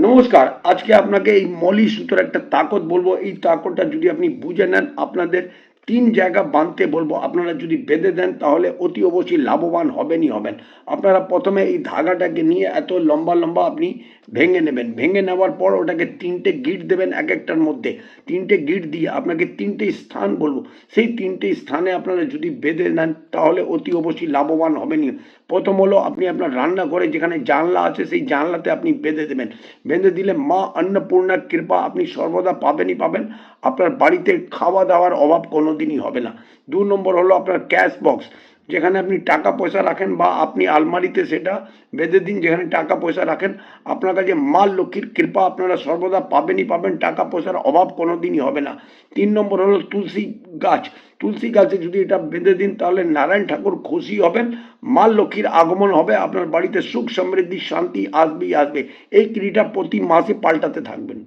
নমস্কার। আজকে আপনাকে এই মলি সুতোর একটা তাকত বলবো। এই তাকতটা যদি আপনি বুঝে নেন, আপনাদের ৩ জায়গা বাঁধতে বলবো। আপনারা যদি বেঁধে দেন তাহলে অতি অবশ্যই লাভবান হবেনই হবেন। আপনারা প্রথমে এই ধাগাটাকে নিয়ে এত লম্বা লম্বা আপনি ভেঙে নেবেন। ভেঙে নেওয়ার পর ওটাকে ৩টে গিঁট দেবেন এক একটার মধ্যে। ৩টে গিঁট দিয়ে আপনাকে ৩টে স্থান বলবো। সেই ৩টে স্থানে আপনারা যদি বেঁধে নেন তাহলে অতি অবশ্যই লাভবান হবেনই। প্রথম হলো আপনি আপনার রান্নাঘরে যেখানে জানলা আছে সেই জানলাতে আপনি বেঁধে দেবেন। বেঁধে দিলে মা অন্নপূর্ণার কৃপা আপনি সর্বদা পাবেনই পাবেন। আপনার বাড়িতে খাওয়া দাওয়ার অভাব কোনোদিনই হবে না। ২ নম্বর হলো আপনার ক্যাশ বক্স, যেখানে আপনি টাকা পয়সা রাখেন বা আপনি আলমারিতে সেটা বেঁধে দিন যেখানে টাকা পয়সা রাখেন। আপনার কাছে মা লক্ষ্মীর কৃপা আপনারা সর্বদা পাবেনই পাবেন, টাকা পয়সার অভাব কোনোদিনই হবে না। ৩ নম্বর হলো তুলসী গাছ। তুলসী গাছে যদি এটা বেঁধে দিন তাহলে নারায়ণ ঠাকুর খুশি হবেন, মা লক্ষ্মীর আগমন হবে, আপনার বাড়িতে সুখ সমৃদ্ধি শান্তি আসবেই আসবে। এই ক্রিয়াটা প্রতি মাসে পাল্টাতে থাকবেন।